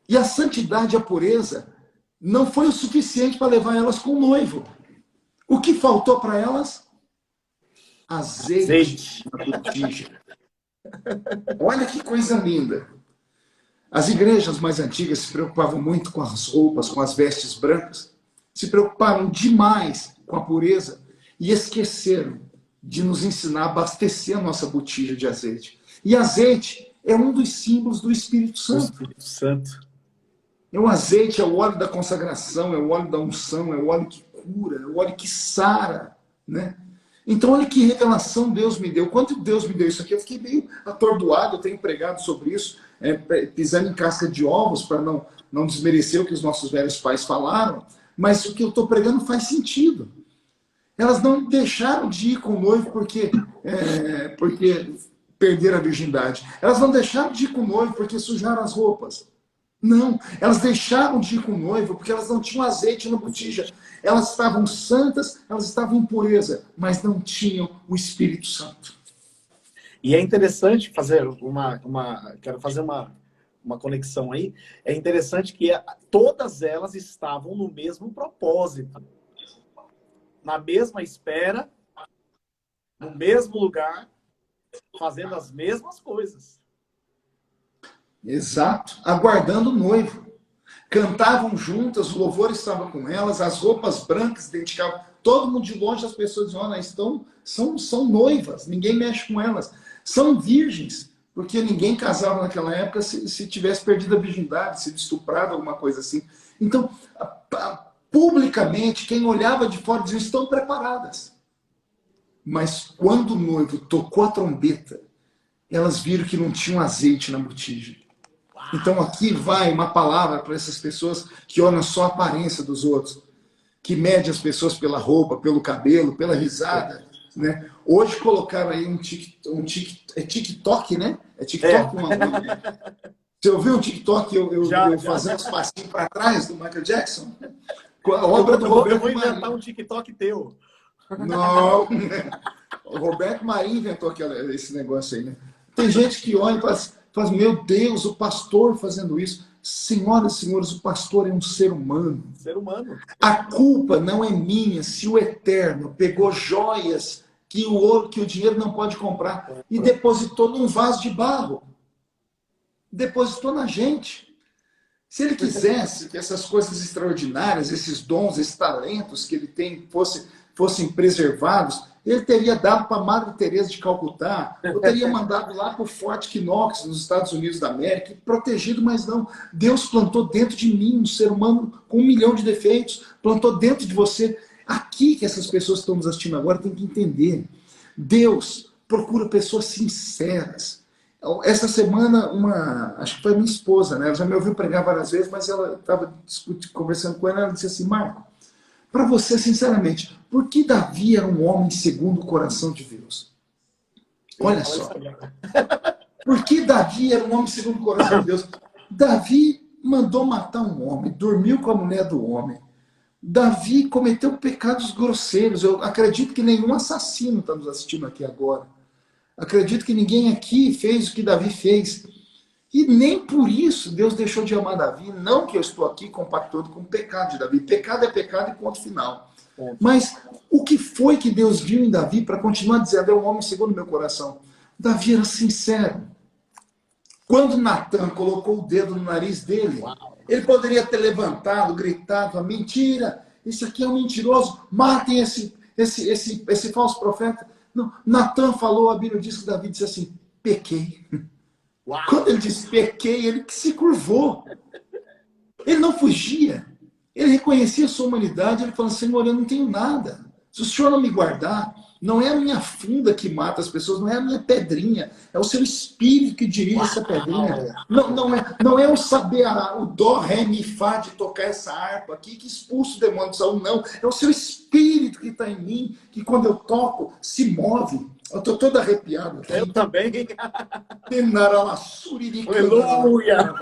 E a santidade e a pureza não foi o suficiente para levar elas com o noivo. O que faltou para elas? Azeite na botija. Olha que coisa linda. As igrejas mais antigas se preocupavam muito com as roupas, com as vestes brancas. Se preocuparam demais com a pureza e esqueceram de nos ensinar a abastecer a nossa botija de azeite. E azeite é um dos símbolos do Espírito Santo. Espírito Santo. O azeite é o óleo da consagração, é o óleo da unção, é o óleo que cura, é o óleo que sara, né? Então, olha que revelação Deus me deu. Quando Deus me deu isso aqui, eu fiquei meio atordoado. Eu tenho pregado sobre isso, pisando em casca de ovos, para não desmerecer o que os nossos velhos pais falaram. Mas o que eu estou pregando faz sentido. Elas não deixaram de ir com o noivo porque perderam a virgindade. Elas não deixaram de ir com o noivo porque sujaram as roupas. Não, elas deixaram de ir com o noivo porque elas não tinham azeite na botija. Elas estavam santas, elas estavam em pureza, mas não tinham o Espírito Santo. E é interessante fazer quero fazer uma conexão aí. É interessante que todas elas estavam no mesmo propósito, na mesma espera, no mesmo lugar, fazendo as mesmas coisas. Exato, aguardando o noivo. Cantavam juntas, o louvor estava com elas, as roupas brancas identificavam. Todo mundo de longe, as pessoas diziam, olha, são noivas, ninguém mexe com elas. São virgens, porque ninguém casava naquela época se tivesse perdido a virgindade, sido estuprado, alguma coisa assim. Então, publicamente, quem olhava de fora dizia, estão preparadas. Mas quando o noivo tocou a trombeta, elas viram que não tinha azeite na botija. Então aqui vai uma palavra para essas pessoas que olham só a aparência dos outros, que mede as pessoas pela roupa, pelo cabelo, pela risada, né? Hoje colocaram aí é TikTok, né? É TikTok? Você ouviu um TikTok eu fazendo os passinhos para trás do Michael Jackson? A obra do Roberto Marinho. Eu vou inventar Marinho. um TikTok teu. Não, o Roberto Marinho inventou esse negócio aí, né? Tem gente que olha e fala, meu Deus, o pastor fazendo isso. Senhoras e senhores, o pastor é um ser humano. Ser humano. A culpa não é minha se o Eterno pegou joias que o dinheiro não pode comprar e depositou num vaso de barro. Depositou na gente. Se ele quisesse que essas coisas extraordinárias, esses dons, esses talentos que ele tem fossem preservados, ele teria dado para a Madre Teresa de Calcutá, ou teria mandado lá para o Forte Knox, nos Estados Unidos da América, e protegido, mas não. Deus plantou dentro de mim um ser humano com 1 milhão de defeitos, plantou dentro de você. Aqui que essas pessoas que estão nos assistindo agora têm que entender. Deus procura pessoas sinceras. Essa semana, acho que foi minha esposa, né? Ela já me ouviu pregar várias vezes, mas ela estava conversando com ela disse assim, Marco, para você, sinceramente, por que Davi era um homem segundo o coração de Deus? Olha só. Por que Davi era um homem segundo o coração de Deus? Davi mandou matar um homem, dormiu com a mulher do homem. Davi cometeu pecados grosseiros. Eu acredito que nenhum assassino está nos assistindo aqui agora. Acredito que ninguém aqui fez o que Davi fez. E nem por isso Deus deixou de amar Davi. Não que eu estou aqui compactuando com o pecado de Davi. Pecado é pecado e ponto final. Mas o que foi que Deus viu em Davi para continuar dizendo, é um homem segundo o meu coração? Davi era sincero. Quando Natan colocou o dedo no nariz dele, ele poderia ter levantado, gritado, mentira, esse aqui é um mentiroso, matem esse falso profeta. Não, Natan falou, a Bíblia diz que Davi disse assim, pequei. Quando ele disse pequei, ele que se curvou. Ele não fugia. Ele reconhecia a sua humanidade, ele falou, Senhor, eu não tenho nada. Se o Senhor não me guardar, não é a minha funda que mata as pessoas, não é a minha pedrinha, é o seu espírito que dirige essa pedrinha. Não é o saber o dó, ré, mi, fá de tocar essa harpa aqui que expulsa o demônio de Saul, não. É o seu espírito que está em mim, que quando eu toco, se move. Eu estou todo arrepiado aqui. Eu também. Aleluia!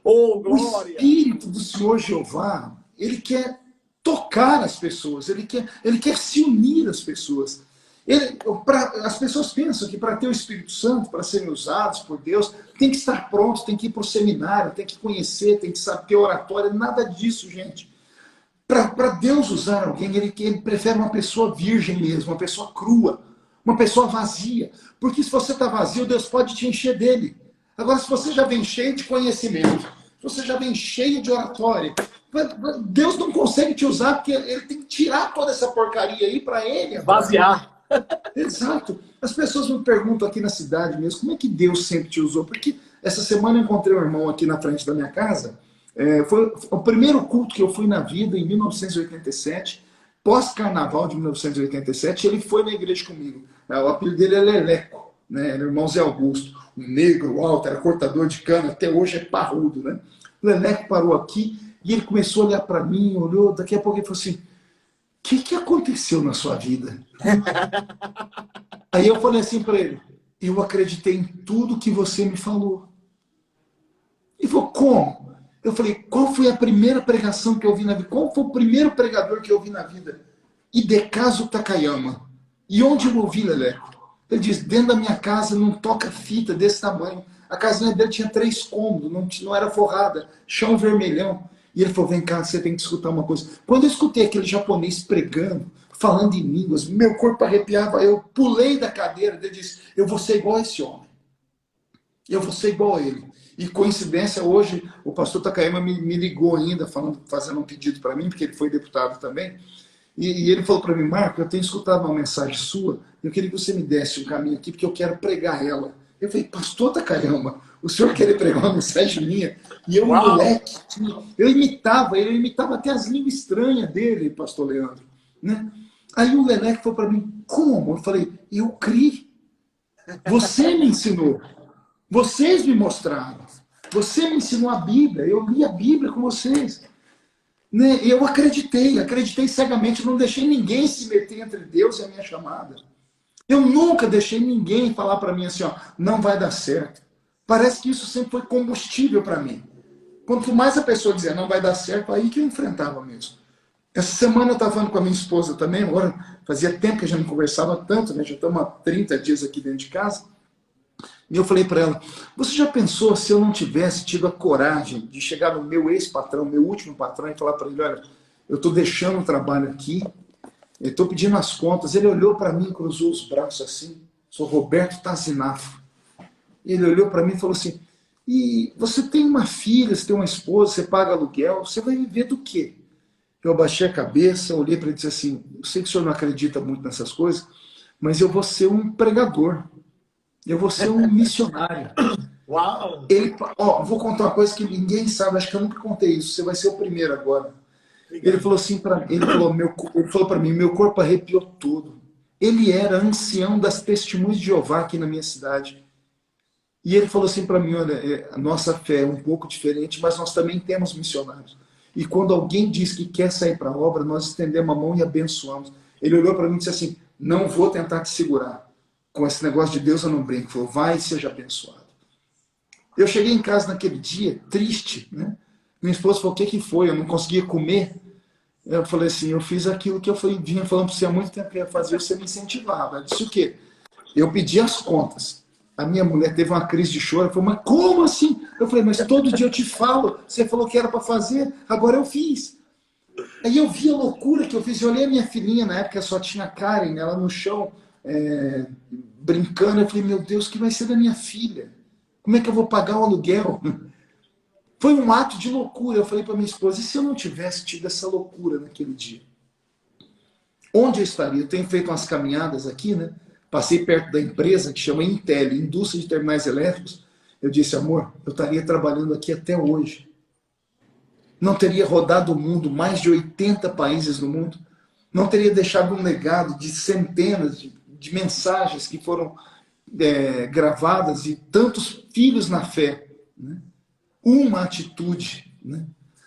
Oh, O glória! Espírito do Senhor Jeová, ele quer tocar as pessoas, ele quer se unir às pessoas. As pessoas pensam que para ter o Espírito Santo, para serem usados por Deus, tem que estar pronto, tem que ir para o seminário, tem que conhecer, tem que saber oratória, nada disso, gente. Para Deus usar alguém, ele prefere uma pessoa virgem mesmo, uma pessoa crua, uma pessoa vazia. Porque se você está vazio, Deus pode te encher dele. Agora, se você já vem cheio de conhecimento, se você já vem cheio de oratória, Deus não consegue te usar porque ele tem que tirar toda essa porcaria aí para ele. Vaziar. Exato. As pessoas me perguntam aqui na cidade mesmo, como é que Deus sempre te usou? Porque essa semana eu encontrei um irmão aqui na frente da minha casa. Foi o primeiro culto que eu fui na vida, em 1987, pós-carnaval de 1987, ele foi na igreja comigo. O apelido dele é Leleco, né? Era o irmão Zé Augusto, um negro alto, era cortador de cana, até hoje é parrudo, né? O Leleco parou aqui e ele começou a olhar para mim, olhou, daqui a pouco ele falou assim, o que aconteceu na sua vida? Aí eu falei assim para ele, eu acreditei em tudo que você me falou. Ele falou, como? Eu falei, qual foi a primeira pregação que eu vi na vida? Qual foi o primeiro pregador que eu vi na vida? Hidekazu Takayama. E onde eu ouvi, Leleco? Ele disse, dentro da minha casa, num toca-fita desse tamanho. A casinha dele tinha 3 cômodos, não era forrada, chão vermelhão. E ele falou, vem cá, você tem que escutar uma coisa. Quando eu escutei aquele japonês pregando, falando em línguas, meu corpo arrepiava, eu pulei da cadeira, ele disse, eu vou ser igual a esse homem. Eu vou ser igual a ele. E coincidência, hoje, o pastor Takayama me ligou ainda, fazendo um pedido para mim, porque ele foi deputado também. E ele falou para mim, Marco, eu tenho escutado uma mensagem sua, eu queria que você me desse um caminho aqui, porque eu quero pregar ela. Eu falei, pastor Takayama, o senhor querer pregar uma mensagem minha? E eu, um moleque, eu imitava até as línguas estranhas dele, pastor Leandro. Né? Aí o Leleque falou para mim, como? Eu falei, eu criei. Você me ensinou. Vocês me mostraram. Você me ensinou a Bíblia. Eu li a Bíblia com vocês. Né? Eu acreditei cegamente. Não deixei ninguém se meter entre Deus e a minha chamada. Eu nunca deixei ninguém falar para mim assim, ó, não vai dar certo. Parece que isso sempre foi combustível para mim. Quanto mais a pessoa dizia não vai dar certo, aí que eu enfrentava mesmo. Essa semana eu estava falando com a minha esposa também, agora fazia tempo que a gente não conversava tanto, né? Já estamos há 30 dias aqui dentro de casa. E eu falei para ela, você já pensou se eu não tivesse tido a coragem de chegar no meu ex-patrão, meu último patrão, e falar para ele, olha, eu estou deixando o trabalho aqui, eu estou pedindo as contas. Ele olhou para mim, cruzou os braços assim, sou Roberto Tazinafo. Ele olhou para mim e falou assim, e você tem uma filha, você tem uma esposa, você paga aluguel, você vai viver do quê? Eu abaixei a cabeça, olhei para ele e disse assim, eu sei que o senhor não acredita muito nessas coisas, mas eu vou ser um pregador. Eu vou ser um missionário. Uau! Ele, vou contar uma coisa que ninguém sabe, acho que eu nunca contei isso, você vai ser o primeiro agora. Ele falou assim para mim, ele falou para mim, meu corpo arrepiou todo. Ele era ancião das Testemunhas de Jeová aqui na minha cidade. E ele falou assim para mim, olha, a nossa fé é um pouco diferente, mas nós também temos missionários. E quando alguém diz que quer sair para a obra, nós estendemos a mão e abençoamos. Ele olhou para mim e disse assim, não vou tentar te segurar. Com esse negócio de Deus eu não brinco. Ele falou, vai e seja abençoado. Eu cheguei em casa naquele dia, triste, né? Minha esposa falou, o que foi? Eu não conseguia comer. Eu falei assim, eu fiz aquilo que eu vinha falando para você há muito tempo que ia fazer, você me incentivava. Ela disse o quê? Eu pedi as contas. A minha mulher teve uma crise de choro. Ela falou, mas como assim? Eu falei, mas todo dia eu te falo. Você falou que era para fazer, agora eu fiz. Aí eu vi a loucura que eu fiz. Eu olhei a minha filhinha, na época só tinha a Karen, ela no chão, brincando. Eu falei, meu Deus, o que vai ser da minha filha? Como é que eu vou pagar o aluguel? Foi um ato de loucura. Eu falei para minha esposa, e se eu não tivesse tido essa loucura naquele dia? Onde eu estaria? Eu tenho feito umas caminhadas aqui, né? Passei perto da empresa que chama Intel, Indústria de Terminais Elétricos. Eu disse, amor, eu estaria trabalhando aqui até hoje. Não teria rodado o mundo, mais de 80 países no mundo. Não teria deixado um legado de centenas de mensagens que foram gravadas e tantos filhos na fé. Né? Uma atitude. Né?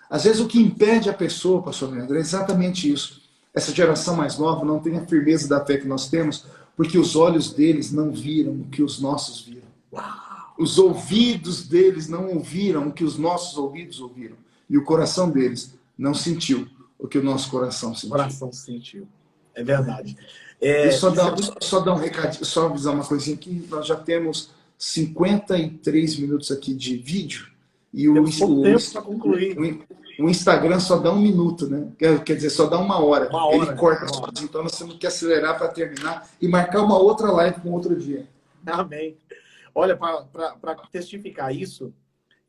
Às vezes o que impede a pessoa, pastor Leandro, é exatamente isso. Essa geração mais nova não tem a firmeza da fé que nós temos, porque os olhos deles não viram o que os nossos viram. Os ouvidos deles não ouviram o que os nossos ouvidos ouviram. E o coração deles não sentiu o que o nosso coração sentiu. O coração sentiu. É verdade. Só dar um recadinho, só avisar uma coisinha aqui. Nós já temos 53 minutos aqui de vídeo. E o Instagram só dá 1 minuto, né? Quer dizer, só dá 1 hora. Ele corta sozinho. Então nós temos que acelerar para terminar e marcar uma outra live com outro dia. Amém. Olha, para testificar isso,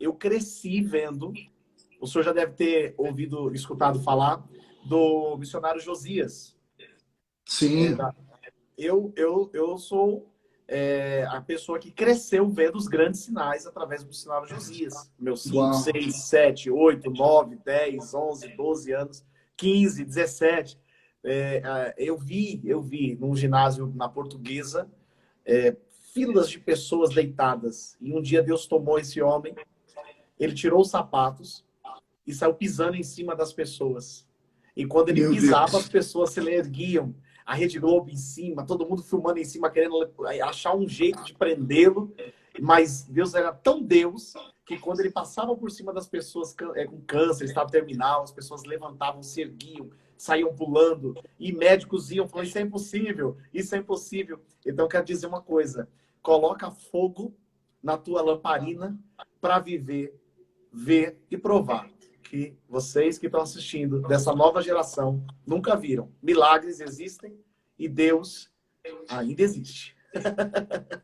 eu cresci vendo, o senhor já deve ter escutado falar do missionário Josias. Sim. Eu sou a pessoa que cresceu vendo os grandes sinais através do missionário Josias. Meus 5, 6, 7, 8, 9, 10, 11, 12 anos, 15, 17. Eu vi num ginásio na Portuguesa filas de pessoas deitadas. E um dia Deus tomou esse homem, ele tirou os sapatos e saiu pisando em cima das pessoas. E quando ele pisava, as pessoas se erguiam. A Rede Globo em cima, todo mundo filmando em cima, querendo achar um jeito de prendê-lo. Mas Deus era tão Deus que quando ele passava por cima das pessoas com câncer, estado terminal, as pessoas levantavam, se erguiam, saíam pulando, e médicos iam falando, isso é impossível, isso é impossível. Então, eu quero dizer uma coisa, coloca fogo na tua lamparina para viver, ver e provar que vocês que estão assistindo, dessa nova geração, nunca viram. Milagres existem e Deus ainda existe.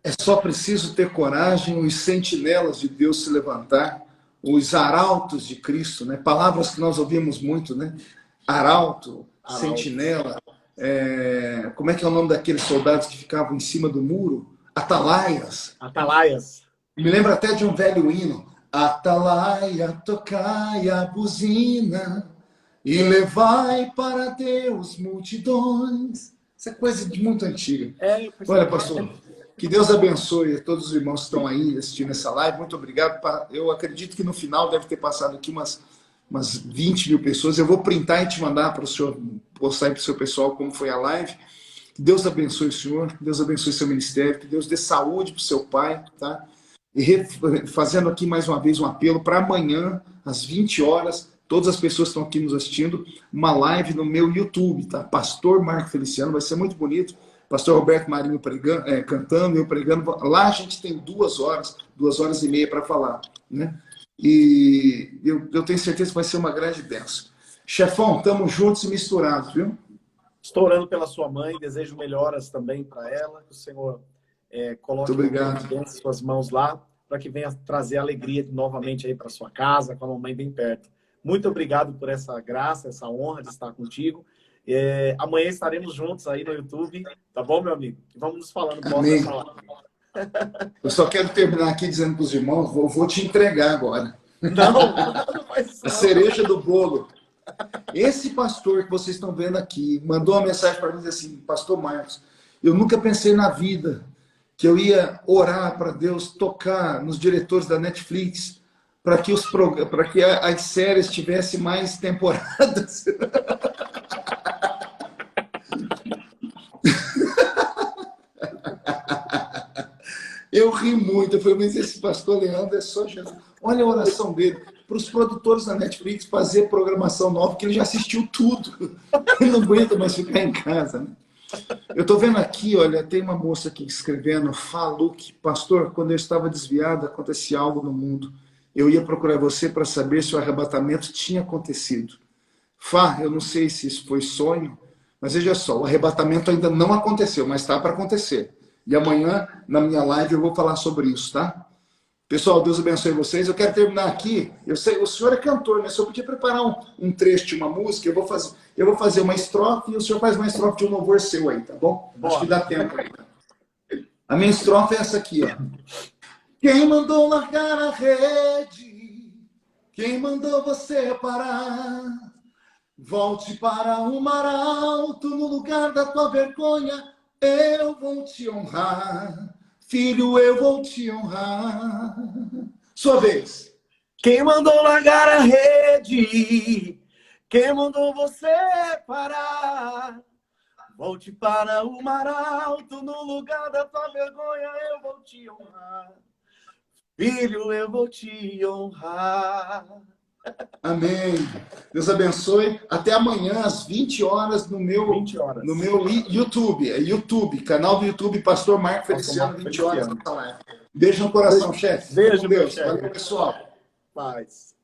É só preciso ter coragem, os sentinelas de Deus se levantar, os arautos de Cristo, né? Palavras que nós ouvimos muito, né? Arauto, sentinela, como é que é o nome daqueles soldados que ficavam em cima do muro? Atalaias. Atalaias. Me lembra até de um velho hino. Atalaia, tocai a buzina e levai para Deus multidões. Isso é coisa de muito antiga. Olha, pastor, que Deus abençoe a todos os irmãos que estão aí assistindo essa live. Muito obrigado. Eu acredito que no final deve ter passado aqui umas 20 mil pessoas. Eu vou printar e te mandar para o senhor, postar aí para o seu pessoal como foi a live. Que Deus abençoe o senhor, que Deus abençoe o seu ministério, que Deus dê saúde para o seu pai, tá? E fazendo aqui mais uma vez um apelo para amanhã, às 20 horas, todas as pessoas que estão aqui nos assistindo, uma live no meu YouTube, tá? Pastor Marco Feliciano, vai ser muito bonito. Pastor Roberto Marinho pregando, cantando, eu pregando. Lá a gente tem 2 horas, 2h30 para falar, né? E eu tenho certeza que vai ser uma grande bênção. Chefão, estamos juntos e misturados, viu? Estou orando pela sua mãe, desejo melhoras também para ela, que o Senhor coloque as suas mãos lá, para que venha trazer alegria novamente aí para sua casa, com a mamãe bem perto. Muito obrigado por essa graça, essa honra de estar contigo. Amanhã estaremos juntos aí no YouTube, tá bom, meu amigo? Vamos nos falando. Amém. Eu só quero terminar aqui dizendo para os irmãos, vou te entregar agora. Não faz isso. A cereja do bolo. Esse pastor que vocês estão vendo aqui mandou uma mensagem para mim assim, Pastor Marcos, eu nunca pensei na vida que eu ia orar para Deus tocar nos diretores da Netflix para que as séries tivessem mais temporadas. Eu ri muito. Eu falei, mas esse pastor Leandro é só Jesus. Olha a oração dele para os produtores da Netflix fazer programação nova, porque ele já assistiu tudo. Ele não aguenta mais ficar em casa, né? Eu estou vendo aqui, olha, tem uma moça aqui escrevendo, Faluque, pastor, quando eu estava desviado, acontecia algo no mundo. Eu ia procurar você para saber se o arrebatamento tinha acontecido. Fá, eu não sei se isso foi sonho, mas veja só, o arrebatamento ainda não aconteceu, mas está para acontecer. E amanhã, na minha live, eu vou falar sobre isso, tá? Pessoal, Deus abençoe vocês. Eu quero terminar aqui. Eu sei, o senhor é cantor, né? Se eu podia preparar um trecho de uma música, eu vou fazer uma estrofe e o senhor faz uma estrofe de um louvor seu aí, tá bom? Acho que dá tempo. A minha estrofe é essa aqui, ó. Quem mandou largar a rede? Quem mandou você parar? Volte para o mar alto, no lugar da tua vergonha, eu vou te honrar. Filho, eu vou te honrar. Sua vez. Quem mandou largar a rede? Quem mandou você parar? Volte para o mar alto, no lugar da tua vergonha, eu vou te honrar. Filho, eu vou te honrar. Amém. Deus abençoe. Até amanhã, às 20 horas, no meu YouTube. É YouTube, canal do YouTube, Pastor Marco Feliciano, 20 horas. Beijo no coração, chefe. Beijo, Deus. Chefe. Valeu, pessoal. Paz.